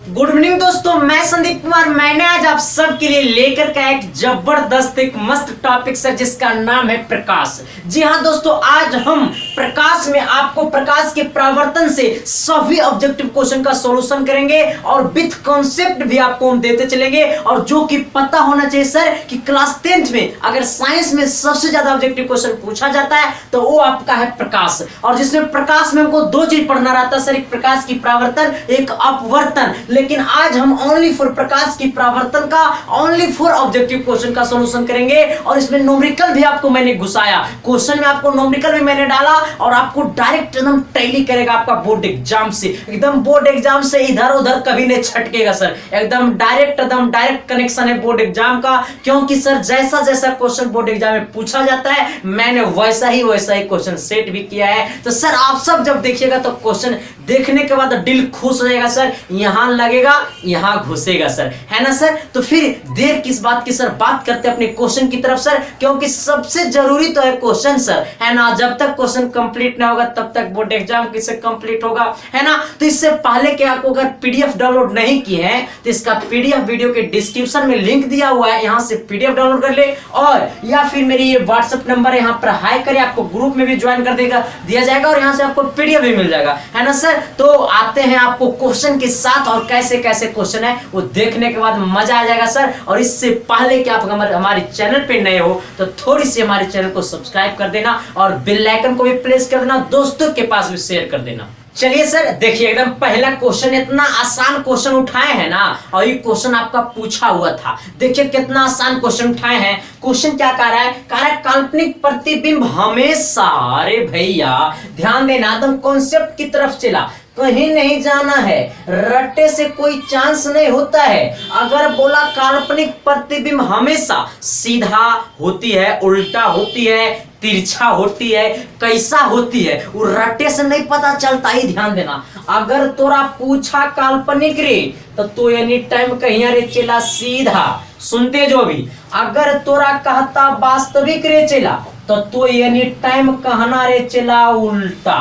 Good evening दोस्तों, मैं संदीप कुमार। मैंने आज आप सबके लिए लेकर का एक जबरदस्त एक मस्त टॉपिक सर, जिसका नाम है प्रकाश। जी हाँ दोस्तों, आज हम प्रकाश में आपको प्रकाश के परावर्तन से सभी ऑब्जेक्टिव क्वेश्चन का सॉल्यूशन करेंगे और विथ कॉन्सेप्ट भी आपको हम देते चलेंगे। और जो कि पता होना चाहिए सर कि क्लास 10th में अगर साइंस में सबसे ज्यादा ऑब्जेक्टिव क्वेश्चन पूछा जाता है तो वो आपका है प्रकाश। और जिसमें प्रकाश में हमको दो चीज पढ़ना रहता है सर, एक प्रकाश की परावर्तन, एक अपवर्तन। लेकिन आज हम ओनली फॉर प्रकाश की परावर्तन का, ओनली फॉर ऑब्जेक्टिव क्वेश्चन का सॉल्यूशन करेंगे। और इसमें न्यूमेरिकल भी आपको मैंने घुसाया, क्वेश्चन में आपको न्यूमेरिकल भी मैंने डाला और आपको डायरेक्ट एकदम टैली करेगा आपका बोर्ड एग्जाम से। एकदम बोर्ड एग्जाम से इधर उधर कभी नहीं छटकेगा सर, एकदम डायरेक्ट कनेक्शन है बोर्ड एग्जाम का। क्योंकि सर जैसा जैसा क्वेश्चन बोर्ड एग्जाम में पूछा जाता है मैंने वैसा ही क्वेश्चन सेट भी किया है। तो सर आप सब जब देखिएगा तो क्वेश्चन देखने के बाद दिल खुश हो जाएगा सर, यहां लगेगा यहां घुसेगा सर, है ना सर। तो फिर देर किस बात की सर, बात करते हैं अपने क्वेश्चन की तरफ सर, क्योंकि सबसे जरूरी तो है क्वेश्चन सर, है ना। जब तक क्वेश्चन कंप्लीट ना होगा तब तक बोर्ड एग्जाम किससे कंप्लीट होगा, है ना। तो इससे पहले कि आपको अगर पीडीएफ डाउनलोड नहीं किए हैं तो इसका पीडीएफ वीडियो के डिस्क्रिप्शन में लिंक दिया हुआ है, यहां से पीडीएफ डाउनलोड कर ले। और या फिर मेरी ये व्हाट्सएप नंबर है, यहां पर हाई करें, आपको ग्रुप में भी ज्वाइन कर दिया जाएगा और यहां से आपको पीडीएफ भी मिल जाएगा, है ना सर। तो आते हैं आपको क्वेश्चन के साथ, और कैसे कैसे क्वेश्चन है वो देखने के बाद मजा आ जाएगा सर। और इससे पहले कि आप हमारे चैनल पे नए हो तो थोड़ी सी हमारे चैनल को सब्सक्राइब कर देना और बेल आइकन को भी प्रेस कर देना, दोस्तों के पास भी शेयर कर देना। चलिए सर देखिए, एकदम पहला क्वेश्चन, इतना आसान क्वेश्चन उठाए हैं ना, और ये क्वेश्चन आपका पूछा हुआ था। देखिए कितना आसान क्वेश्चन उठाए हैं। क्वेश्चन क्या कह रहा है, काल्पनिक प्रतिबिंब हमेशा, अरे भैया ध्यान देना, तुम कॉन्सेप्ट की तरफ चला, कहीं नहीं जाना है, रट्टे से कोई चांस नहीं होता है। अगर बोला काल्पनिक प्रतिबिंब हमेशा सीधा होती है, उल्टा होती है, तिरछा होती है, कैसा होती है, वो रट्टे से नहीं पता चलता ही, ध्यान देना। अगर तोरा पूछा काल्पनिक रे तो एनी टाइम कहीं रे चला सीधा, सुनते जो भी। अगर तोरा कहता वास्तविक रे चला तो एनी टाइम कहना रे चला उल्टा,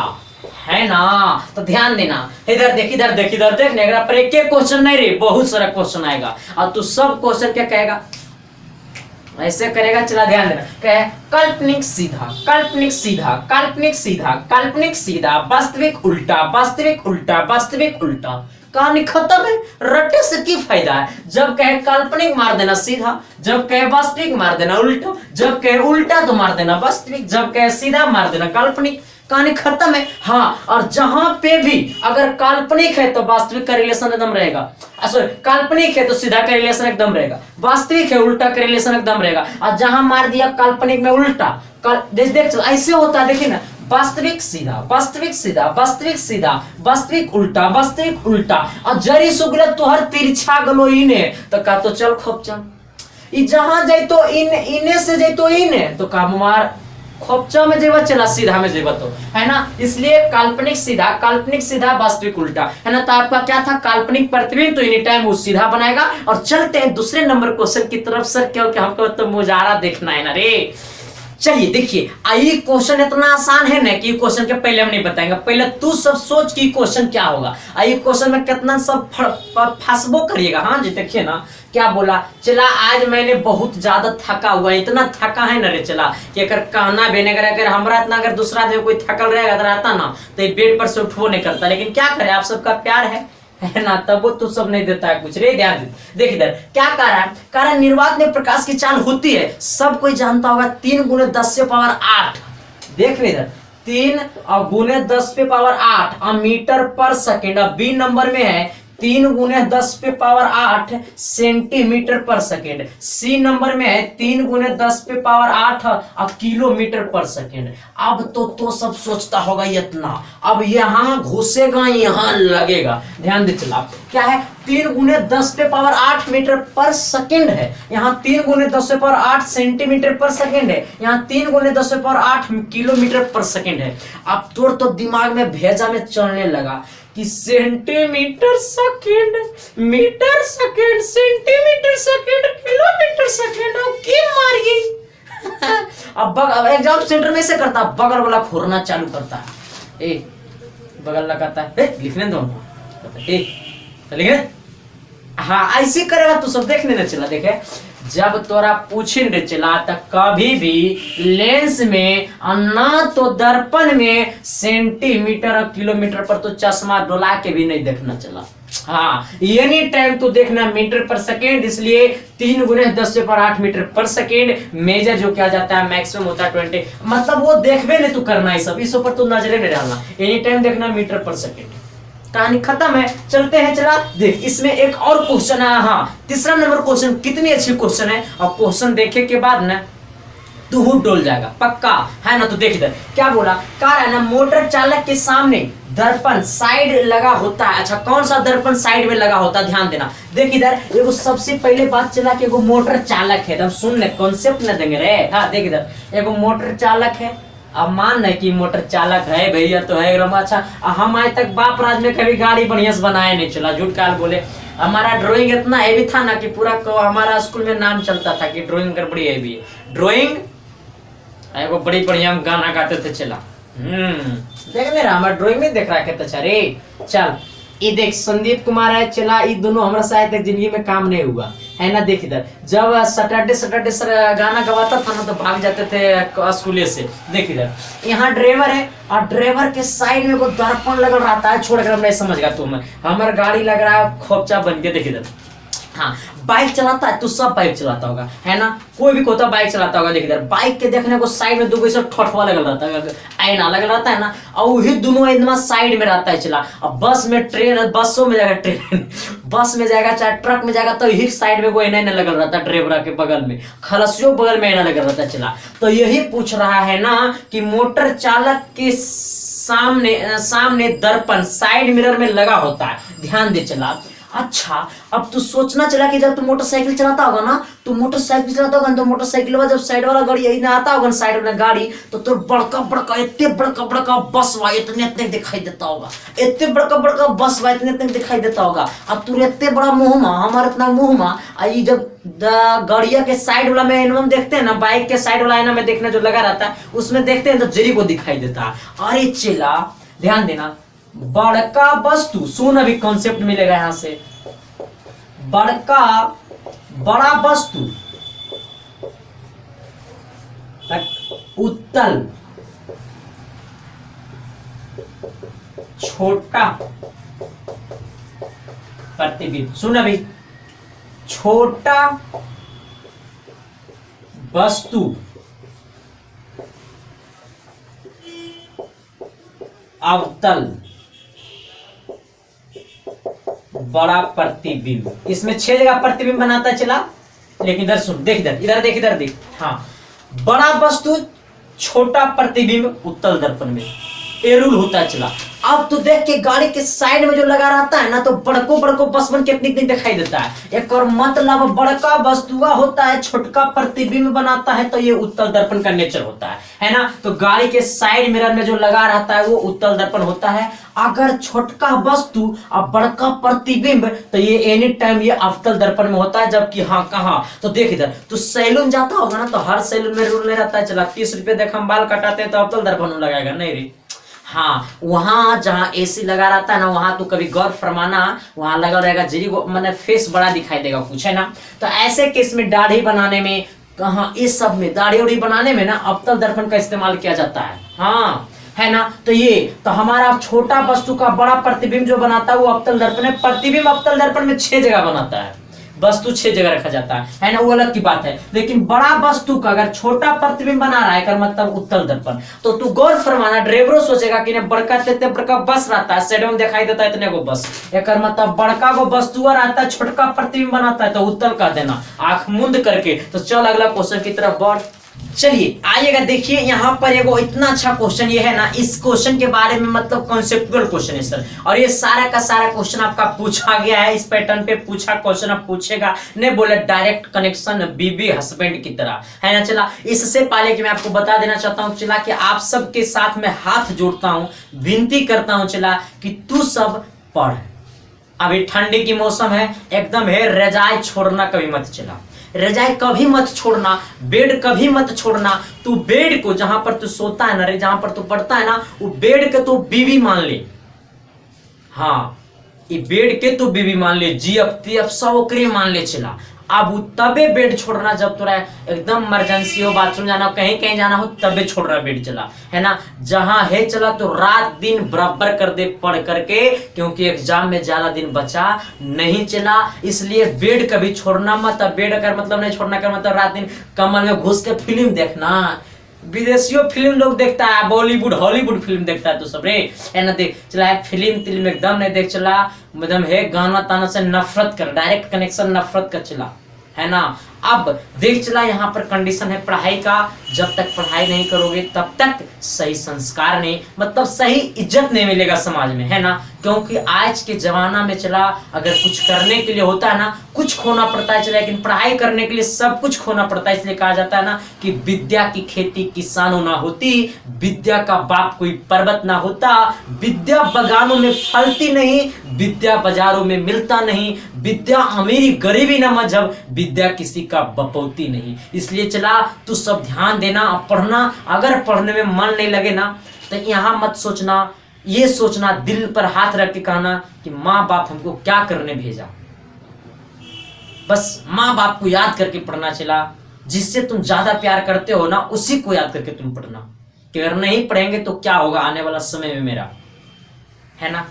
है ना। तो ध्यान देना, इधर देख नेगरा पर एक क्वेश्चन नहीं रे, बहुत सारा क्वेश्चन आएगा और तू सब क्वेश्चन क्या कहेगा, ऐसे करेगा। चला ध्यान देना, कहे काल्पनिक सीधा, काल्पनिक सीधा, काल्पनिक सीधा, काल्पनिक सीधा, वास्तविक उल्टा, वास्तविक उल्टा, वास्तविक उल्टा। कहानी खत्म है, रट्टे से की फायदा है। जब कहे काल्पनिक मार देना सीधा, जब कहे वास्तविक मार देना उल्टा, जब कहे उल्टा तो मार देना वास्तविक, जब कहे सीधा मार देना काल्पनिक, कहानी खत्म है। हाँ, और जहां पे भी अगर काल्पनिक है तो वास्तविक का रिलेशन एकदम रहेगा, सॉरी काल्पनिक है तो सीधा का रिलेशन एकदम रहेगा, वास्तविक है उल्टा का रिलेशन एकदम रहेगा। और जहां मार दिया काल्पनिक में उल्टा, देख ऐसे होता है, देखिए ना, वास्तविक सीधा, वास्तविक सीधा, वास्तविक सीधा, वास्तविक उल्टा, वास्तविक उल्टा। और जरी सुगले तोहर तिरछा गलो इने तो का तो चल खूब चल, जहां जाए तो इने से जाए तो इने तो का मार खोपचा में जेबा चला सीधा में जेबा, तो है ना। इसलिए काल्पनिक सीधा, वास्तविक उल्टा, है ना। तो आपका क्या था, काल्पनिक प्रतिबिंब तो एनी टाइम वो सीधा बनाएगा। और चलते हैं दूसरे नंबर क्वेश्चन की तरफ सर, क्योंकि हमको तो मुजारा देखना है ना रे। चलिए देखिए, ये क्वेश्चन इतना आसान है ना कि क्वेश्चन के पहले हम नहीं बताएंगे, पहले तू सब सोच कि क्वेश्चन क्या होगा। ये क्वेश्चन में कितना सब फंसबो करिएगा। हाँ जी देखिए ना, क्या बोला, चला आज मैंने बहुत ज्यादा थका हुआ, इतना थका है ना रे चला कि अगर कहना भी नहीं, अगर हमरा इतना, अगर दूसरा जो कोई थकल रहेगा तो रहता ना तो बेड पर से उठवो नहीं करता। लेकिन क्या करे, आप सबका प्यार है ना, तब वो तो सब नहीं देता है कुछ रे। ध्यान देख इधर क्या कह रहा है, कारण निर्वात में प्रकाश की चाल होती है, सब कोई जानता होगा, 3 × 10⁸। देख इधर 3 और गुने 10⁸ मीटर पर सेकेंड। अब बी नंबर में है 3 × 10⁸ सेंटीमीटर पर सेकेंड। सी नंबर में है 3 × 10⁸ किलोमीटर पर सेकेंड। अब तो सब सोचता होगा इतना, अब यहां घुसेगा यहां लगेगा। ध्यान दे चला, क्या है, 3 × 10⁸ मीटर पर सेकेंड है, यहाँ 3 × 10⁸ सेंटीमीटर पर सेकेंड है, यहाँ 3 × 10⁸ किलोमीटर पर सेकेंड है। अब तो दिमाग में भेजा में चलने लगा कि centimetre second, metre second, centimetre second, kilometre second, की मार गई। अब एग्जाम सेंटर में से करता, बगल वाला खोरना चालू करता है, बगल लगाता है, लिखने दो, लिखे हाँ ऐसे करेगा तो सब देखने न चला। देखे जब तोरा पूछे न चला तो कभी भी लेंस में और ना तो दर्पण में सेंटीमीटर और किलोमीटर पर तो चश्मा डोला के भी नहीं देखना चला। हाँ एनी टाइम तो देखना मीटर पर सेकेंड, इसलिए 3 गुने 10 से पर 8 मीटर पर सेकेंड मेजर जो किया जाता है मैक्सिमम होता है 20, मतलब वो देखबे नहीं तू करना है सब, इस ऊपर तो नजरे नहीं डालना, एनी टाइम देखना मीटर पर सेकेंड। कहानी खत्म है, चलते हैं। चला देख इसमें एक और क्वेश्चन है। हाँ तीसरा नंबर क्वेश्चन, कितनी अच्छी क्वेश्चन है, और क्वेश्चन देखे के बाद ना तू हुट डोल जाएगा पक्का है ना। तो देख इधर क्या बोला, कार है ना मोटर चालक के सामने दर्पण साइड लगा होता है। अच्छा कौन सा दर्पण साइड में लगा होता है, ध्यान देना। देख इधर एगो सबसे पहले बात चला कि एगो मोटर चालक है, एकदम सुन ले कॉन्सेप्ट न देंगे रे। हाँ देख इधर एगो मोटर चालक है, अब मान नहीं कि मोटर चालक है भैया तो है एकदम अच्छा। हम आज तक बाप राज में कभी गाड़ी बढ़िया से बनाए नहीं चला, झूठ काल बोले। हमारा ड्राइंग इतना हैवी था ना कि पूरा हमारा स्कूल में नाम चलता था कि ड्राइंग कर बड़ी हैवी है। ड्राइंग एगो बड़ी बढ़िया हम गाना गाते थे चला। देख ले रहा हमारा ड्राइंग में देख रहा है तो रे। चल ये देख संदीप कुमार है चला, ये दोनों हमारा शायद तक जिंदगी में काम नहीं हुआ है ना। देख इधर जब सैटरडे गाना गवाता था ना तो भाग जाते थे स्कूल से। देख इधर यहाँ ड्राइवर है और ड्राइवर के साइड में को दर्पण लगा रहता है, छोड़ कर नहीं समझ गया तुम, हमारा गाड़ी लग रहा है खोपचा बन के। देख इधर हाँ बाइक चलाता है, तू सब बाइक चलाता होगा है ना, कोई भी कोता बाइक चलाता होगा। देख इधर बाइक के देखने को साइड में दो ठोठवा लगल रहता है, आईना लगल रहता है ना, और वही दोनों एकदम साइड में रहता है चला। अब बस में ट्रेन, बसों में जाएगा ट्रेन बस में जाएगा चाहे ट्रक में जाएगा तो यही साइड में वो आईना लगल रहता है, ड्राइवर के बगल में, खलसियों बगल में आईना लगल रहता है चला। तो यही पूछ रहा है ना कि मोटर चालक के सामने दर्पण साइड मिरर में लगा होता है, ध्यान दे चला। अच्छा अब तू सोचना चला कि जब तू मोटरसाइकिल चलाता होगा ना, तो मोटरसाइकिल चलाता होगा तो मोटरसाइकिल जब साइड वाला गाड़ी यही ना आता होगा ना, साइड वाला गाड़ी तो तोर बड़का बड़का इतने बड़का बस वा इतने दिखाई देता होगा, इतने बड़का बस वा इतने दिखाई देता होगा। अब तू इतने बड़ा मुंह हमारा इतना मुंह आई जब गाड़िया के साइड वाला में हम देखते हैं ना, बाइक के साइड वाला आईना में देखने जो लगा रहता है उसमें देखते हैं तो जरी को दिखाई देता है। अरे चला ध्यान देना, बड़का वस्तु सुन, अभी कॉन्सेप्ट मिलेगा यहां से। बड़ा वस्तु उत्तल, छोटा प्रतिबिंब। सुन अभी, छोटा वस्तु अवतल, बड़ा प्रतिबिंब। इसमें 6 जगह प्रतिबिंब बनाता है चला, लेकिन इधर सुन, देख इधर देख। हाँ बड़ा वस्तु छोटा प्रतिबिंब उत्तल दर्पण में, ये रूल होता है चला। अब तो देख के गाड़ी के साइड में जो लगा रहता है ना तो बड़को बस बन के कितनी दिखाई देता है। एक और मतलब बड़का वस्तुआ होता है, छोटका प्रतिबिंब बनाता है, तो ये उत्तल दर्पण का नेचर होता है ना। तो गाड़ी के साइड मिरर में जो लगा रहता है वो उत्तल दर्पण होता है। अगर छोटका वस्तु और बड़का प्रतिबिंब तो ये एनी टाइम ये अवतल दर्पण में होता है। जबकि हाँ कहाँ, तो देख इधर तू सैलून जाता होगा ना तो हर सैलून में रूल नहीं रहता है चला 30 रुपये देख हम बाल कटाते हैं तो अवतल दर्पण लगाएगा नहीं रे। हाँ वहां जहां एसी लगा रहता है ना वहां तो कभी गौर फरमाना, वहां लगा रहेगा जरी मतलब फेस बड़ा दिखाई देगा कुछ है ना। तो ऐसे केस में दाढ़ी बनाने में, कहा इस सब में दाढ़ी उड़ी बनाने में ना अवतल दर्पण का इस्तेमाल किया जाता है। हाँ है ना, तो ये तो हमारा छोटा वस्तु का बड़ा प्रतिबिंब जो बनाता है वो अवतल दर्पण है। प्रतिबिंब अवतल दर्पण में 6 जगह बनाता है, वस्तु 6 जगह रखा जाता है ना, वो अलग की बात है। लेकिन बड़ा वस्तु का अगर छोटा प्रतिबिंब बना रहा है मतलब उत्तल दर्पण, तो तू गौर फरमाना, ड्राइवरों सोचेगा कि बड़का इतने बड़का बस रहता है, साइड में दिखाई देता है इतने को बस, एक मतलब बड़का को वस्तु रहता है, छोटका प्रतिबिंब बनाता है तो उत्तल का देना आंख मुंद करके। तो चल अगला क्वेश्चन की तरफ बढ़। चलिए आइएगा, देखिए यहाँ पर एगो इतना अच्छा क्वेश्चन ये है ना, इस क्वेश्चन के बारे में मतलब कॉन्सेप्चुअल क्वेश्चन है सर, और ये सारा का सारा क्वेश्चन आपका पूछा गया है, इस पैटर्न पे पूछा क्वेश्चन आप पूछेगा, नहीं बोले डायरेक्ट कनेक्शन बीबी हस्बैंड की तरह है ना। चला इससे पहले कि मैं आपको बता देना चाहता हूँ चला कि आप सबके साथ में हाथ जोड़ता हूँ, विनती करता हूँ चला कि तू सब पढ़। अभी ठंडी की मौसम है, एकदम है, रजाई छोड़ना कभी मत चला, रजाई कभी मत छोड़ना, बेड कभी मत छोड़ना। तू बेड को जहां पर तू सोता है ना रे, जहां पर तू पढ़ता है ना, वो बेड के तू बीवी मान ले। हाँ ये बेड के तो बीबी मान ले, जी अब ती अब सब ओकरे मान ले चला। अब तबे बेड छोड़ना जब तोरा एकदम इमरजेंसी हो, बाथरूम जाना हो, कहीं कहीं जाना हो, तबे छोड़ रहा बेड चला, है ना। जहां है चला तो रात दिन बराबर कर दे पढ़ करके, क्योंकि एग्जाम में ज्यादा दिन बचा नहीं चला। इसलिए बेड कभी छोड़ना मत। अब बेड कर मतलब नहीं छोड़ना कर मतलब रात दिन कमल में घुस के फिल्म देखना। विदेशियों फिल्म लोग देखता है, बॉलीवुड हॉलीवुड फिल्म देखता है तो सब रे, है ना। देख चला है फिल्म एकदम नहीं देख चला, मतलब है गाना ताना से नफरत कर, डायरेक्ट कनेक्शन नफरत का चला, है ना। अब देख चला यहाँ पर कंडीशन है पढ़ाई का, जब तक पढ़ाई नहीं करोगे तब तक सही संस्कार नहीं, मतलब सही इज्जत नहीं मिलेगा समाज में, है ना। क्योंकि आज के जमाना में चला अगर कुछ करने के लिए होता है ना, कुछ खोना पड़ता है चला, लेकिन पढ़ाई करने के लिए सब कुछ खोना पड़ता है। इसलिए कहा जाता है ना कि विद्या की खेती किसानों ना होती, विद्या का बाप कोई पर्वत ना होता, विद्या बगानों में फलती नहीं, विद्या बाजारों में मिलता नहीं, विद्या अमीरी गरीबी ना मजहब, विद्या किसी का बपौती नहीं। इसलिए चला तू सब ध्यान देना, पढ़ना। अगर पढ़ने में मन नहीं लगे ना तो यहां मत सोचना, ये सोचना, दिल पर हाथ रख के कहना कि माँ बाप हमको क्या करने भेजा। बस माँ बाप को याद करके पढ़ना चला। जिससे तुम ज्यादा प्यार करते हो ना उसी को याद करके तुम पढ़ना, कि अगर नहीं पढ़ेंगे तो क्या होगा आने वाला समय में मेरा, है ना।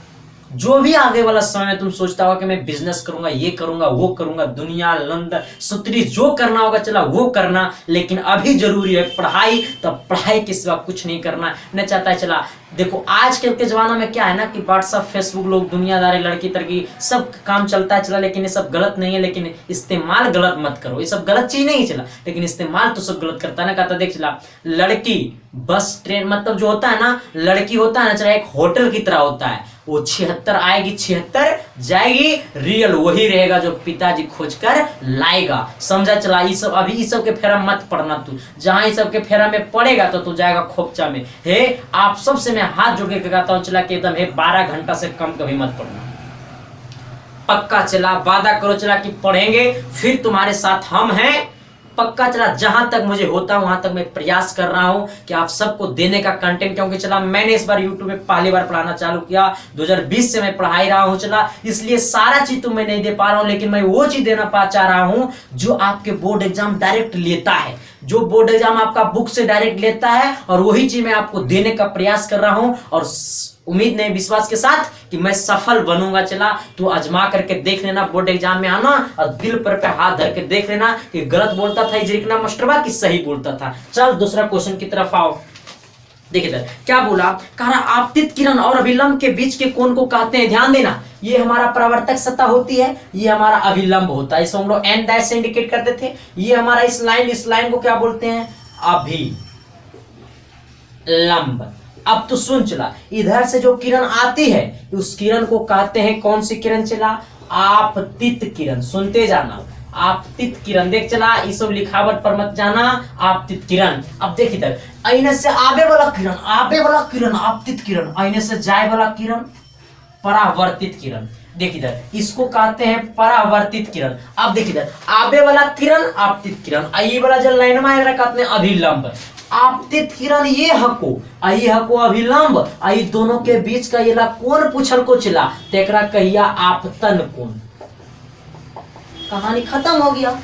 जो भी आगे वाला समय में तुम सोचता होगा कि मैं बिजनेस करूंगा, ये करूंगा, वो करूंगा, दुनिया लंदन सुतरी जो करना होगा चला वो करना, लेकिन अभी जरूरी है पढ़ाई। तब पढ़ाई के सिवा कुछ नहीं करना न चाहता है चला। देखो आजकल के जमाना में क्या है ना कि व्हाट्सएप फेसबुक लोग दुनियादारी लड़की तड़की सब काम चलता है चला, लेकिन ये सब गलत नहीं है, लेकिन इस्तेमाल गलत मत करो। ये सब गलत चीज नहीं चला, लेकिन इस्तेमाल तो सब गलत करता है ना। कहता देख चला लड़की बस ट्रेन मतलब जो होता है ना, लड़की होता है ना चला एक होटल की तरह होता है, वो 76 आएगी 76 जाएगी, रियल वही रहेगा जो पिताजी खोज कर लाएगा, समझा चला। ये सब अभी इस सब के फेरा मत पड़ना तू, जहां इस सब के फेरा में पड़ेगा तो तू जाएगा खोपचा में। हे आप सबसे मैं हाथ जोड़ के कहता हूं चला कि एकदम है 12 घंटा से कम कभी मत पढ़ना, पक्का चला। वादा करो चला कि पढ़ेंगे, फिर तुम्हारे साथ हम हैं, पक्का चला। जहां तक मुझे होता वहां तक मैं प्रयास कर रहा हूं कि आप सबको देने का कंटेंट, क्योंकि चला मैंने इस बार YouTube में पहली बार पढ़ाना चालू किया, 2020 से मैं पढ़ाई रहा हूं चला, इसलिए सारा चीज तो मैं नहीं दे पा रहा हूं, लेकिन मैं वो चीज देना चाह रहा हूं जो आपके बोर्ड एग्जाम डायरेक्ट लेता है, जो बोर्ड एग्जाम आपका बुक से डायरेक्ट लेता है, और वही चीज मैं आपको देने का प्रयास कर रहा हूं। और उम्मीद नहीं विश्वास के साथ कि मैं सफल बनूंगा चला। तो आजमा करके देख लेना, बोर्ड एग्जाम में आना और दिल पर हाथ धर के देख लेना कि गलत बोलता था इजरिकना मास्टरबा कि सही बोलता था। चल दूसरा क्वेश्चन की तरफ आओ। देखिए क्या बोला, कह रहा आपतित किरण और अभिलंब के बीच के कोण को कहते हैं, ध्यान देना, ये हमारा परावर्तक सतह होती है, ये हमारा अभिलंब होता है, इसको हम लोग एन डैश से इंडिकेट करते थे। ये हमारा इस लाइन को क्या बोलते हैं, अभिलंब। अब तो सुन चला, इधर से जो किरण आती है उस किरण को कहते हैं कौन सी किरण चला, आपतित किरण। सुनते जाना, आपतित किरण। देख चला ये सब लिखावट पर मत जाना, आपतित किरण। अब देख इधर, आईने से आबे वाला किरण आपतित किरण, आईने से जाए वाला किरण परावर्तित किरण। देख इधर, इसको कहते हैं परावर्तित किरण। अब देख इधर, आबे वाला किरण आपतित किरण, ये वाला जो लाइन में आएगा कहते हैं अभिलंब। आपतित किरण ये हको, आई हको अभिलंब, आई दोनों के बीच का ये कोण पूछल को चला, तेकरा कहिया आपतन कोण। कहानी खत्म हो गया।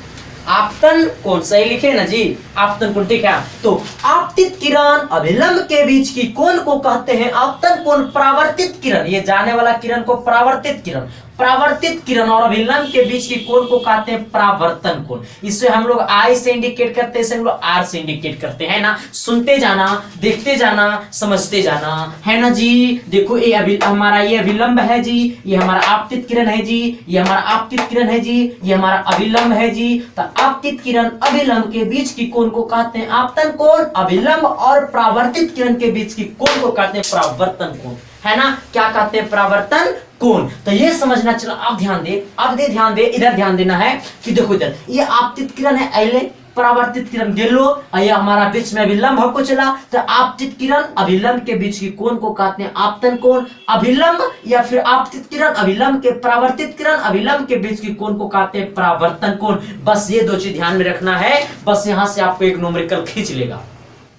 आपतन कोण सही लिखे ना जी, आपतन कोण, ठीक है। तो आपतित किरण अभिलंब के बीच की कोण को कहते हैं आपतन कोण। परावर्तित किरण, ये जाने वाला किरण को परावर्तित किरण, परावर्तित किरण और अभिलंब के बीच की कोण को कहते हैं परावर्तन कोण। इसे हम लोग आई से इंडिकेट करते हैं, इसे हम लोग आर से इंडिकेट करते हैं ना। सुनते जाना, देखते जाना, समझते जाना, है ना जी। देखो ये हमारा ये अभिलंब है जी, ये हमारा आपतित किरण है जी, ये हमारा आपतित किरण है जी, ये हमारा अभिलंब है जी। तो आपतित किरण अभिलंब के बीच की कोण को कहते हैं आपतन कोण, अभिलंब और परावर्तित किरण के बीच की कोण को कहते हैं परावर्तन कोण, है ना। क्या कहते हैं, परावर्तन कोण। तो ये समझना चला। अब ध्यान दे, ध्यान दे, इधर ध्यान देना है कि देखो इधर ये आपतित किरण है, अले परावर्तित किरण गेलो, ये हमारा बीच में अभिलंब को चला। तो आपतित किरण अभिलंब के बीच की कोण को कहते हैं आपतन कोण, अभिलंब या फिर आपतित किरण अभिलंब के परावर्तित किरण अभिलंब के बीच की कोण को कहते हैं परावर्तन कोण। बस ये दो चीज ध्यान में रखना है, बस यहां से आपको एक न्यूमेरिकल खींच लेगा।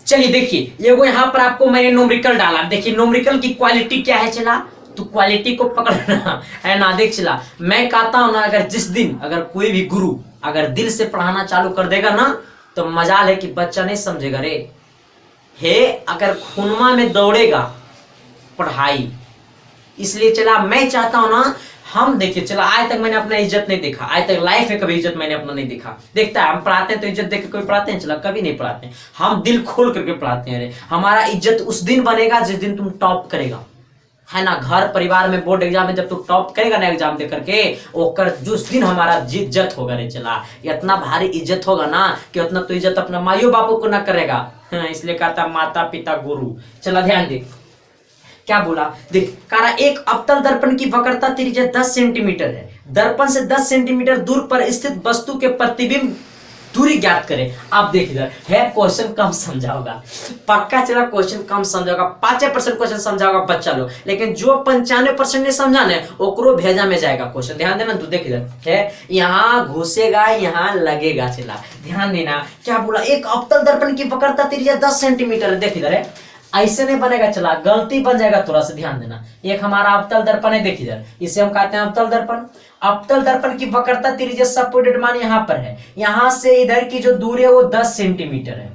चलिए देखिए, ये वो यहाँ पर आपको मैंने न्यूमेरिकल डाला। देखिए न्यूमेरिकल की क्वालिटी क्या है चला, तू क्वालिटी को पकड़ना है ना। देख चला, मैं कहता हूं ना, अगर जिस दिन अगर कोई भी गुरु अगर दिल से पढ़ाना चालू कर देगा ना, तो मजाल है कि बच्चा नहीं समझेगा रे। हे अगर खूनमा में दौड़ेगा पढ़ाई, इसलिए चला मैं चाहता हूं ना, हम देखिए चला, आज तक मैंने अपना इज्जत नहीं देखा, आज तक लाइफ में कभी इज्जत मैंने अपना नहीं देखा। देखता है हम पढ़ाते हैं तो इज्जत देख के कोई पढ़ाते हैं, चला कभी नहीं पढ़ाते हैं, हम दिल खोल करके पढ़ाते हैं। हमारा इज्जत उस दिन बनेगा जिस दिन तुम टॉप करेगा, है ना। घर परिवार में बोर्ड एग्जाम में जब तू टॉप करेगा ना एग्जाम दे करके, ओकर जिस दिन हमारा इज्जत होगा रे चला, इतना भारी इज्जत होगा ना कि उतना तो इज्जत अपना माइयो बापू को ना करेगा। इसलिए कहता माता पिता गुरु। चला ध्यान दे क्या बोला, देख कारा एक अवतल दर्पण की वक्रता त्रिज्या 10 सेंटीमीटर है। दर्पण से 10 सेंटीमीटर दूर पर स्थित वस्तु के प्रतिबिंब दूरी ज्ञात करें। आप देख इधर है, क्वेश्चन कम समझा होगा, पक्का चला क्वेश्चन कम समझा होगा, 5% क्वेश्चन समझा होगा बच्चा लोग, लेकिन जो 95% नहीं समझा ना, ओकरो भेजा में जाएगा क्वेश्चन। ध्यान देना, तू देख इधर है, यहाँ घुसेगा यहाँ लगेगा। चला ध्यान देना क्या बोला, एक अवतल दर्पण की वक्रता त्रिज्या 10 सेंटीमीटर है। देख इधर है, ऐसे नहीं बनेगा, चला गलती बन जाएगा, थोड़ा सा ध्यान देना। एक हमारा अवतल दर्पण है, देखिए इधर, इसे हम कहते हैं अवतल दर्पण। अवतल दर्पण की वक्रता त्रिज्या सपोर्टेड मान यहाँ पर है, यहाँ से इधर की जो दूरी है वो 10 सेंटीमीटर है।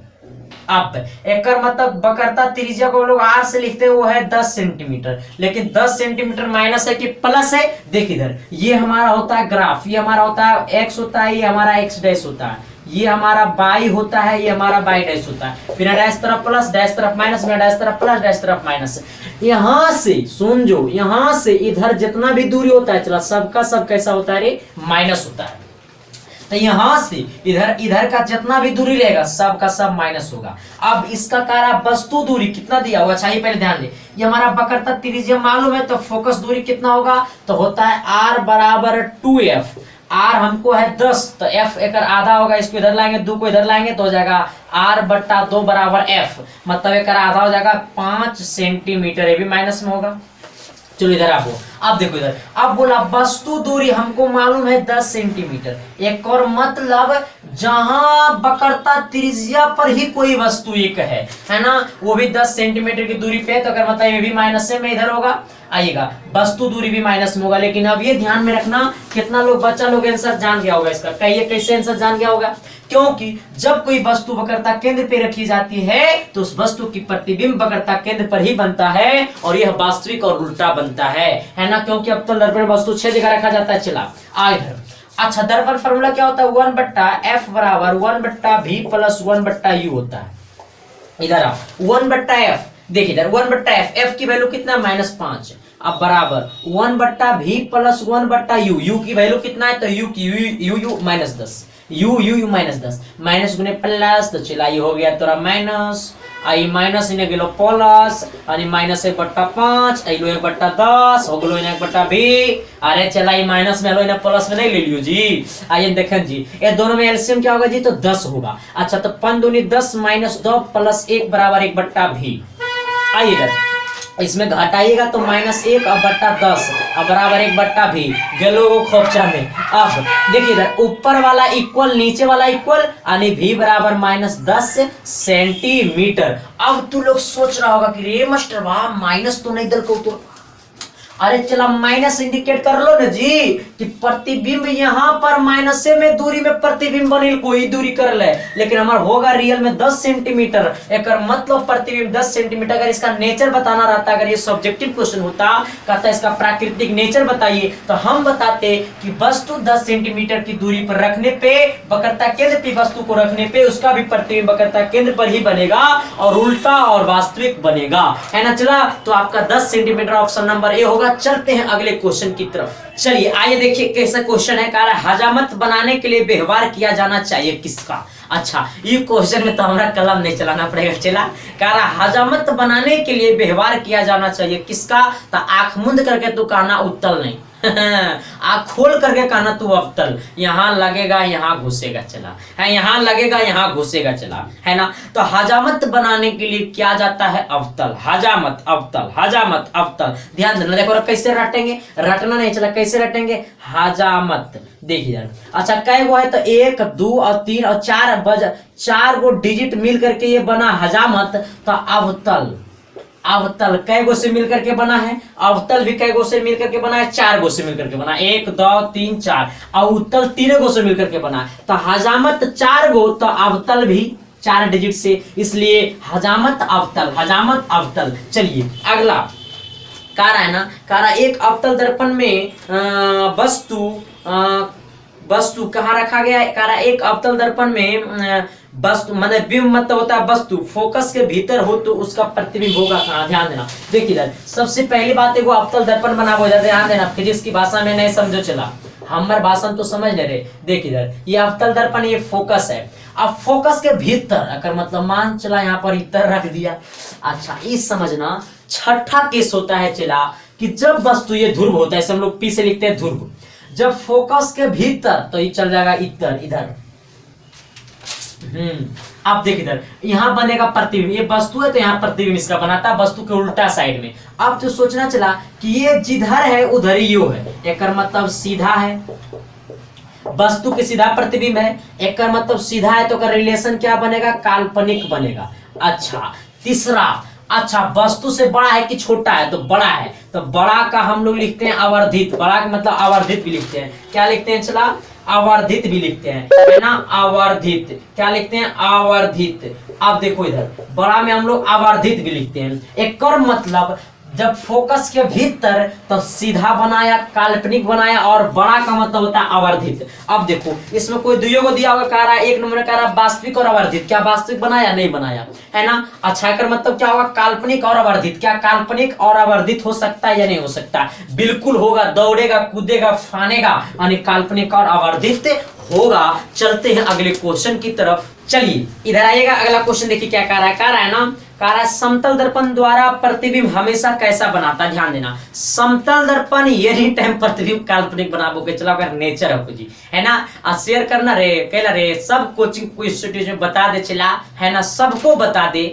अब एक मतलब वक्रता त्रिज्या को लोग आर से लिखते हैं, वो है 10 सेंटीमीटर, लेकिन 10 सेंटीमीटर माइनस है कि प्लस है। देख इधर, ये हमारा होता है ग्राफ, ये हमारा होता है एक्स होता है, ये हमारा एक्स डैश होता है, ये हमारा बाई होता है, ये हमारा बाई डैश होता है। फिर डैश तरफ प्लस, डैश तरफ माइनस, में डैश तरफ प्लस, डैश तरफ माइनस। यहां से सुन जो, यहां से इधर जितना भी दूरी होता है चला, सबका सब कैसा होता है रे, माइनस होता है। तो यहां से इधर, इधर का जितना भी दूरी रहेगा सब का सब माइनस होगा। अब इसका कारण वस्तु दूरी कितना दिया हुआ, अच्छा ये पहले ध्यान दे, ये हमारा वक्रता त्रिज्या मालूम है, तो फोकस दूरी कितना होगा, तो होता है r बराबर 2f। r हमको है 10, तो f एक आधा होगा, इसको इधर लाएंगे, 2 को इधर लाएंगे तो हो जाएगा r/2 बराबर f, मतलब एक आधा हो जाएगा 5 सेंटीमीटर, ये भी माइनस में होगा। चलो इधर आपको, अब देखो इधर, अब बोला वस्तु दूरी हमको मालूम है 10 सेंटीमीटर, एक और मतलब जहां वक्रता त्रिज्या पर ही कोई वस्तु एक है ना, वो भी 10 सेंटीमीटर की दूरी पे है, तो अगर मतलब ये भी माइनस में इधर होगा, आइएगा वस्तु दूरी भी माइनस में होगा। लेकिन अब ये ध्यान में रखना, कितना लोग बच्चा लोग आंसर जान गया होगा इसका, कहिए कैसे आंसर जान गया होगा, क्योंकि जब कोई वस्तु वक्रता केंद्र पे रखी जाती है तो उस वस्तु की प्रतिबिंब वक्रता केंद्र पर ही बनता है, और यह वास्तविक और उल्टा बनता है ना, क्योंकि अब तो दर्पण वस्तु 6 जगह रखा जाता है। चला आ इधर, अच्छा दर्पण फॉर्मूला क्या होता है, 1/f बराबर 1/v प्लस 1/u होता है। इधर आओ, 1/f, देखिए इधर 1/f, f की वैल्यू कितना, -5, अब बराबर 1/v प्लस 1/u, u की वैल्यू कितना है, तो u की u -10, u -10, माइनस गुने प्लस, तो चला ये हो गया तोरा माइनस, आई माइनस इने गेलो प्लस, अनि माइनस 1/5, आई लो 1/10 हो गेलो, 1/20, अरे चला ये माइनस में लो, इने प्लस में नहीं ले लियो जी। आइए देखें जी, ये दोनों में एलसीएम क्या होगा जी, तो 10 होगा। अच्छा तो 5 दूनी 10 माइनस 2 प्लस 1 बराबर 1/v। आइए इधर, इसमें घटाइएगा तो -1 अब बट्टा 10 अब बराबर 1/v गेलो खोपचा में। अब देखिए इधर ऊपर वाला इक्वल नीचे वाला इक्वल, यानी v बराबर -10 सेंटीमीटर। अब तू लोग सोच रहा होगा कि रे मास्टर वाह माइनस तो नहीं दल को, तो अरे चला माइनस इंडिकेट कर लो ना जी, कि प्रतिबिंब यहाँ पर माइनस में दूरी में प्रतिबिंब बने, कोई दूरी कर ले, लेकिन हमारा होगा रियल में 10 सेंटीमीटर, एक मतलब प्रतिबिंब 10 सेंटीमीटर। अगर इसका नेचर बताना रहता, अगर ये सब्जेक्टिव क्वेश्चन होता, कहता इसका प्राकृतिक नेचर बताइए, तो हम बताते कि वस्तु 10 सेंटीमीटर की दूरी पर रखने पे, वक्रता केंद्र पे वस्तु को रखने पे उसका भी प्रतिबिंब वक्रता केंद्र पर ही बनेगा, और उल्टा और वास्तविक बनेगा, है ना। चला तो आपका 10 सेंटीमीटर ऑप्शन नंबर ए होगा। चलते हैं अगले क्वेश्चन की तरफ। चलिए आइए देखिए कैसा क्वेश्चन है, कह रहा है हजामत बनाने के लिए व्यवहार किया जाना चाहिए किसका। अच्छा ये क्वेश्चन में तो हमारा कलम नहीं चलाना पड़ेगा। चला कह रहा हजामत बनाने के लिए व्यवहार किया जाना चाहिए किसका, तो आंख मुंद करके तू कहना उत्तल नहीं आँख खोल करके कहना तू अवतल, यहाँ लगेगा यहाँ घुसेगा, चला है यहाँ लगेगा यहाँ घुसेगा, चला है ना। तो हजामत बनाने के लिए क्या जाता है अवतल, हजामत अवतल, हजामत अवतल। ध्यान देना, देखो कैसे रटेंगे, रटना नहीं, चला कैसे रटेंगे हजामत। देखिए अच्छा कै गो है, तो 1 2 और 3 और 4 4 गो डिजिट मिल करके ये बना हजामत, तो अवतल। अवतल कै गो से मिलकर के बना है, अवतल भी कै गो से मिलकर के बना है, 4 गो से मिलकर के बना है, 1 2 3 4, और उत्तल 3 गो से मिलकर के बना है। तो हजामत 4 गो तो अवतल भी 4 डिजिट से, इसलिए हजामत अवतल, हजामत अवतल। चलिए अगला कह रहा है ना, कह रहा एक अवतल दर्पण में वस्तु कहाँ रखा गया है, कह रहा एक अवतल दर्पण में वस्तु मतलब बिंब मतलब होता है वस्तु, फोकस के भीतर हो तो उसका प्रतिबिंब होगा कहाँ, ध्यान देना। देखिए इधर सबसे पहली बात है वो अवतल दर्पण बना हो जाता है, ध्यान देना। फिजिक्स की भाषा में नहीं समझो चला, हमारे भाषण तो समझ ले रहे। देखिए इधर ये अवतल दर्पण, ये फोकस है। अब फोकस के भीतर अगर मतलब मान चला यहाँ पर इतर रख दिया। अच्छा इस समझना छठा केस होता है चला कि जब वस्तु ये ध्रुव होता है, हम लोग पी से लिखते हैं ध्रुव, जब फोकस के भीतर तो ये चल जाएगा इतर इधर। आप देखिए इधर यहाँ बनेगा प्रतिबिंब, ये वस्तु है तो यहाँ प्रतिबिंब इसका बनाता है वस्तु के उल्टा साइड में। अब जो सोचना चला कि ये जिधर है उधर ही यो है, एक मतलब सीधा है, वस्तु के सीधा प्रतिबिंब है, एक मतलब सीधा है तो का रिलेशन क्या बनेगा, काल्पनिक बनेगा। अच्छा तीसरा, अच्छा वस्तु से बड़ा है कि छोटा है, तो बड़ा है तो बड़ा का हम लोग लिखते हैं आवर्धित, बड़ा का मतलब आवर्धित भी लिखते हैं, क्या लिखते हैं चला, आवर्धित भी लिखते हैं, है ना, आवर्धित क्या लिखते हैं, आवर्धित। अब देखो इधर बड़ा में हम लोग आवर्धित भी लिखते हैं। एक और मतलब जब फोकस के भीतर तो सीधा बनाया, काल्पनिक बनाया, और बड़ा का मतलब होता है आवर्धित। अब देखो इसमें कोई दुइयों को दिया होगा, कह रहा है एक नंबर कह रहा है वास्तविक और आवर्धित, क्या वास्तविक बनाया, नहीं बनाया, है ना। अच्छा कर मतलब क्या होगा, काल्पनिक और आवर्धित, क्या काल्पनिक और आवर्धित हो सकता है या नहीं हो सकता, बिल्कुल होगा, दौड़ेगा कूदेगा फानेगा, यानी काल्पनिक और आवर्धित होगा। चलते हैं अगले क्वेश्चन की तरफ। चलिए इधर आइएगा, अगला क्वेश्चन देखिए क्या कह रहा है ना, कह रहा है समतल दर्पण द्वारा प्रतिबिंब हमेशा कैसा बनाता है, ध्यान देना। समतल दर्पण एनी टाइम प्रतिबिंब काल्पनिक बनाबो के चला अगर नेचर है ना। शेयर करना रे, कहला रे सब कोचिंग इंस्टीट्यूट में बता दे चला, है ना, सबको बता दे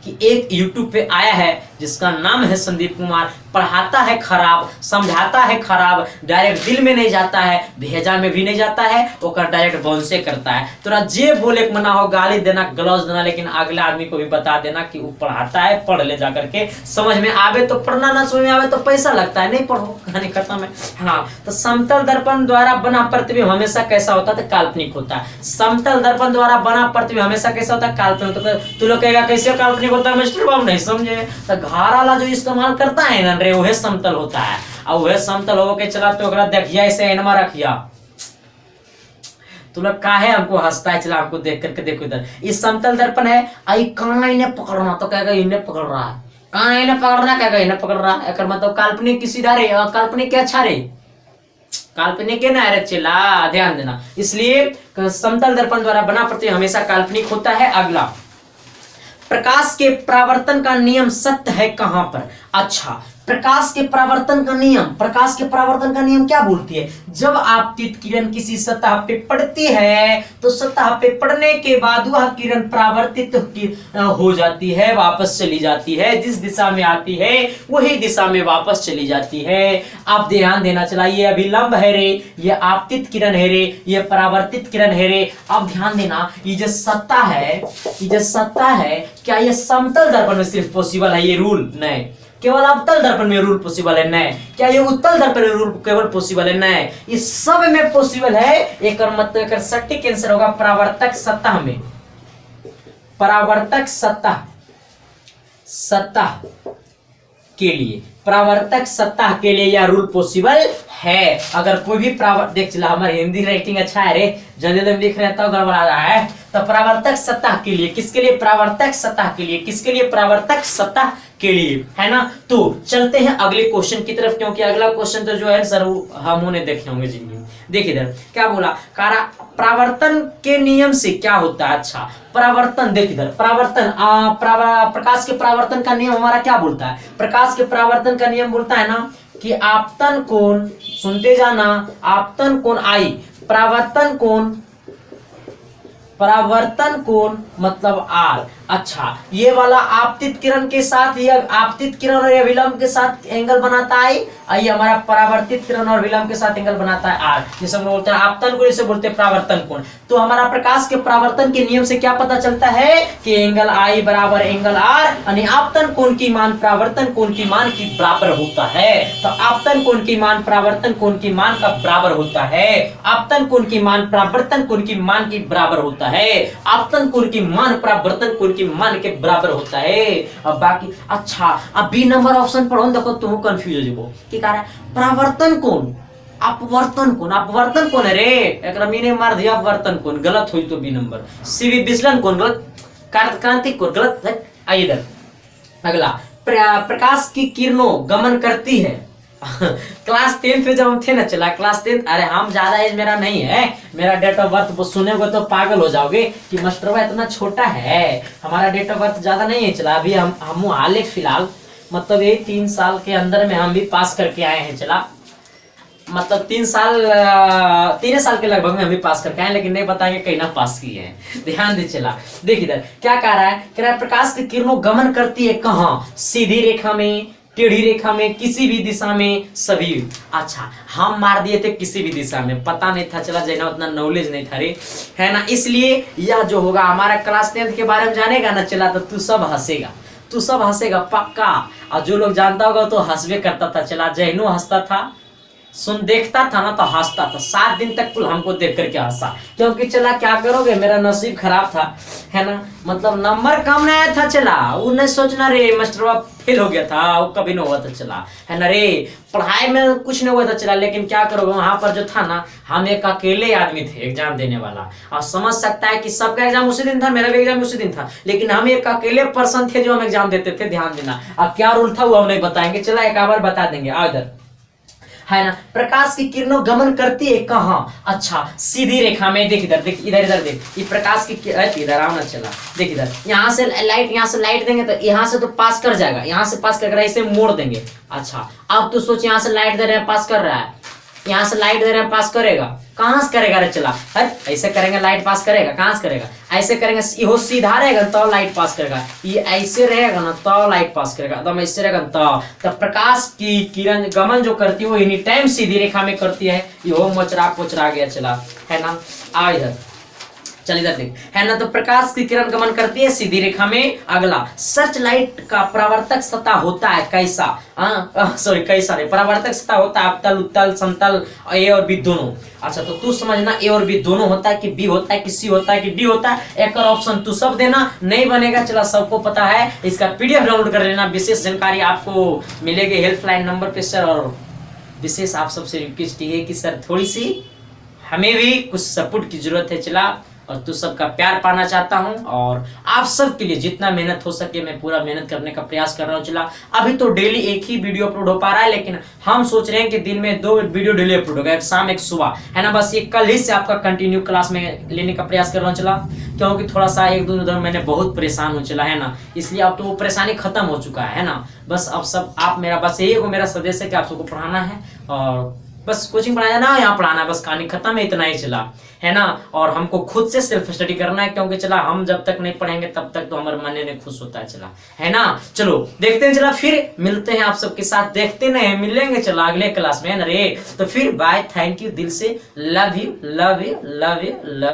कि एक YouTube पे आया है जिसका नाम है संदीप कुमार, पढ़ाता है खराब, समझाता है खराब, डायरेक्ट दिल में नहीं जाता है, भेजा में भी नहीं जाता है, वो डायरेक्ट बाउंस करता है। तोरा जे बोले के मना हो, गाली देना ग्लव्स देना, लेकिन अगले आदमी को भी बता देना कि वो पढ़ाता है, पढ़ ले जा करके, समझ में आवे तो पढ़ना, ना समझ में आवे तो पैसा लगता है, नहीं पढ़ो, कहानी खत्म है। हाँ तो समतल दर्पण द्वारा बना प्रतिबिंब हमेशा कैसा होता है, काल्पनिक होता है। समतल दर्पण द्वारा बना प्रतिबिंब हमेशा कैसा होता है, काल्पनिक। तो तू लोग कहेगा कैसे काल्पनिक होता है मास्टर बाबू, नहीं समझे तो घर वाला जो इस्तेमाल करता है ना रे, वह समतल होता है, और वह समतल हो के चला तो अगर देखिया ऐसे एनमा रखिया, तू लोग काहे हमको हंसता है, चला हमको देख करके देखो इधर, इस समतल दर्पण है, आई कहाँ इन्हें पकड़ना, तो कहेगा इन्हें पकड़ रहा है, कहाँ इन्हें पकड़ना, कहेगा इन्हें पकड़ रहा है, मतलब काल्पनिक की सीधा रे, काल्पनिक क्या अच्छा रे, काल्पनिक है ना रे चला, ध्यान देना। इसलिए समतल दर्पण द्वारा बना प्रतिबिंब हमेशा काल्पनिक होता है। अगला, प्रकाश के परावर्तन का नियम सत्य है कहां पर। अच्छा प्रकाश के परावर्तन का नियम, प्रकाश के परावर्तन का नियम क्या बोलती है, जब आपतित किरण किसी सतह पे पड़ती है तो सतह पे पड़ने के बाद वह किरण परावर्तित हो जाती है, वापस चली जाती है, जिस दिशा में आती है वही दिशा में वापस चली जाती है। आप ध्यान देना चाहिए, अभिलंब है रे, ये आपतित किरण है रे, ये परावर्तित किरण है रे। अब ध्यान देना, ये जो सत्ता है, ये जो सत्ता है, क्या ये समतल दर्पण में सिर्फ पॉसिबल है ये रूल, नहीं, केवल अवतल दर्पण में रूल पॉसिबल है, नहीं, क्या ये उत्तल दर्पण में रूल केवल पॉसिबल है, नहीं, ये सब में पॉसिबल है। एक और मतलब एक सटीक आंसर होगा परावर्तक सतह में, परावर्तक सतह के लिए, परावर्तक सतह के लिए यह रूल पॉसिबल है। अगर कोई भी देख चला हमारी हिंदी राइटिंग अच्छा है रे, जल्दी लिख रहे तो गड़बड़ा रहा है, तो परावर्तक सतह के लिए, किसके लिए, परावर्तक सतह के लिए, किसके लिए, परावर्तक सतह के लिए, है ना। तो चलते हैं अगले क्वेश्चन की तरफ, क्योंकि अगला क्वेश्चन तो जो है सर हमने देखे होंगे जिंदगी में। देखिए इधर क्या बोला, कारा परावर्तन के नियम से क्या होता है। अच्छा परावर्तन, देख इधर परावर्तन, प्रकाश के परावर्तन का नियम हमारा क्या बोलता है, प्रकाश के परावर्तन का नियम बोलता है ना कि आपतन कोण, सुनते जाना, आपतन कोण आई, परावर्तन कोण मतलब आर, अच्छा, ये वाला आपतित किरण के साथ, ये आपतित किरण और ये विलंब के साथ एंगल बनाता है, और ये हमारा परावर्तित किरण और विलंब के साथ एंगल बनाता है आर, जिसे हम बोलते हैं आपतन कोण, इसे बोलते हैं परावर्तन कोण। तो हमारा प्रकाश के परावर्तन के नियम से क्या पता चलता है कि एंगल आई बराबर एंगल आर, यानी आपतन कोण की मान परावर्तन कोण की मान की बराबर होता है। तो आपतन कोण की मान परावर्तन कोण की मान का बराबर होता है, आपतन कोण की मान परावर्तन कोण की मान की बराबर होता है, आपतन कोण की मान परावर्तन कोण की मान के बराबर होता है। अब बाकी अच्छा, अब बी नंबर ऑप्शन पढ़ो, देखो तुम कंफ्यूज हो जाबो की कह रहा है परावर्तन कोण अपवर्तन कोण, अपवर्तन कोण है रे, एकरा मीने मार दिया अपवर्तन कोण, गलत हुई तो बी नंबर। सी विचलन कोण गलत, क्रांति कोण गलत। आइए इधर अगला, प्रकाश की किरणों गमन करती है क्लास 10 पे जब हम थे ना चला, क्लास 10, अरे हम ज्यादा एज मेरा नहीं है, मेरा डेट ऑफ बर्थ सुनेगे तो पागल हो जाओगे कि मास्टरवा इतना छोटा है, हमारा डेट ऑफ बर्थ ज्यादा नहीं है चला। अभी हम हाल फिलहाल मतलब ये 3 साल के अंदर में हम भी पास करके आए हैं चला, मतलब 3 साल के लगभग में हम भी पास करके आए, लेकिन नहीं बताएंगे कहीं ना पास किए हैं। ध्यान दे चला, देख इधर क्या कह रहा है, कह रहा है प्रकाश की किरणों गमन करती है कहाँ, सीधी रेखा में, टेढ़ी रेखा में, किसी भी दिशा में, सभी। अच्छा, हम मार दिए थे किसी भी दिशा में, पता नहीं था चला जाना, उतना नॉलेज नहीं था रे, है ना। इसलिए यह जो होगा हमारा क्लास 10 के बारे में जानेगा ना चला, तो तू सब हंसेगा, तू सब हंसेगा पक्का। और जो लोग जानता होगा तो हंसबे करता था चला, जहनू हंसता था, सुन देखता था ना तो हंसता था, 7 दिन तक कुल हमको देख करके हंसा, क्योंकि चला क्या करोगे, मेरा नसीब खराब था, है ना, मतलब नंबर कम नहीं आया था चला, वो नहीं सोचना रे मास्टर फेल हो गया था, वो कभी नहीं हुआ था चला, है ना रे, पढ़ाई में कुछ नहीं हुआ था चला, लेकिन क्या करोगे वहां पर जो था ना, हम एक अकेले आदमी थे एग्जाम देने वाला, और समझ सकता है कि सबका एग्जाम उसी दिन था, मेरा भी एग्जाम उसी दिन था, लेकिन हम एक अकेले पर्सन थे जो हम एग्जाम देते थे। ध्यान देना, अब क्या रूल था वो हम नहीं बताएंगे चला, एक बार बता देंगे। आओ इधर, है ना, प्रकाश की किरणों गमन करती है कहाँ, अच्छा सीधी रेखा में, देख इधर, देख इधर, इधर देख, ये प्रकाश की इधर आओ ना चला, देख इधर, यहाँ से लाइट देंगे तो यहाँ से तो पास कर जाएगा, यहाँ से पास कर, ऐसे मोड़ देंगे। अच्छा, अब तो सोच यहाँ से लाइट दे रहे हैं पास कर रहा है, यहाँ से लाइट दे रहे हैं पास करेगा, कहां से करेगा रे चला, ऐसे करेंगे लाइट पास करेगा, कहां से करेगा, ऐसे करेंगे, ये सीधा रहेगा तो लाइट पास करेगा, ये ऐसे रहेगा ना तो लाइट पास करेगा, एकदम ऐसे रहेगा तो प्रकाश की किरण गमन जो करती है वो एनी टाइम सीधी रेखा में करती है। ये मोचरा गया चला, है ना। आ इधर चल, इधर देख, है ना, तो प्रकाश की किरण गमन करती है सीधी रेखा में। अगला, सर्च लाइट का परावर्तक सतह होता है कैसा, कैसा नहीं, परावर्तक सतह होता है अवतल, उत्तल, समतल, ए और बी दोनों। अच्छा, तो तू समझना ए और बी दोनों होता है कि बी होता है कि सी होता है कि डी होता है, एक और ऑप्शन तू सब देना, नहीं बनेगा चला, सबको पता है। इसका पीडीएफ डाउनलोड कर लेना, विशेष जानकारी आपको मिलेगी हेल्पलाइन नंबर पे सर। और विशेष आप सबसे रिक्वेस्ट ये है कि सर थोड़ी सी हमें भी कुछ सपोर्ट की जरूरत है चला, और तू सबका प्यार पाना चाहता हूं, और आप सब के लिए जितना मेहनत हो सके मैं पूरा मेहनत करने का प्रयास कर रहा हूं चला। अभी तो डेली एक ही वीडियो अपलोड हो पा रहा है, लेकिन हम सोच रहे हैं कि दिन में 2 वीडियो डेली अपलोड होगा, एक शाम एक सुबह, है ना। बस ये कल ही से आपका कंटिन्यू क्लास में लेने का प्रयास कर रहा हूँ चला, क्योंकि थोड़ा सा एक दो उधर मैंने बहुत परेशान हो चला, है ना, इसलिए अब तो वो परेशानी खत्म हो चुका है ना। बस अब सब आप मेरा, बस यही मेरा सदेश है कि आप सबको पढ़ाना है, और बस कोचिंग पढ़ाया ना, यहाँ पढ़ाना, बस कहानी खत्म है, इतना ही चला, है ना। और हमको खुद से सेल्फ स्टडी करना है, क्योंकि चला हम जब तक नहीं पढ़ेंगे तब तक तो हमारे मन नहीं खुश होता है चला, है ना। चलो देखते हैं चला, फिर मिलते हैं आप सबके साथ, देखते नहीं मिलेंगे चला अगले क्लास में, है ना रे। तो फिर बाय, थैंक यू, दिल से love you love you love you love.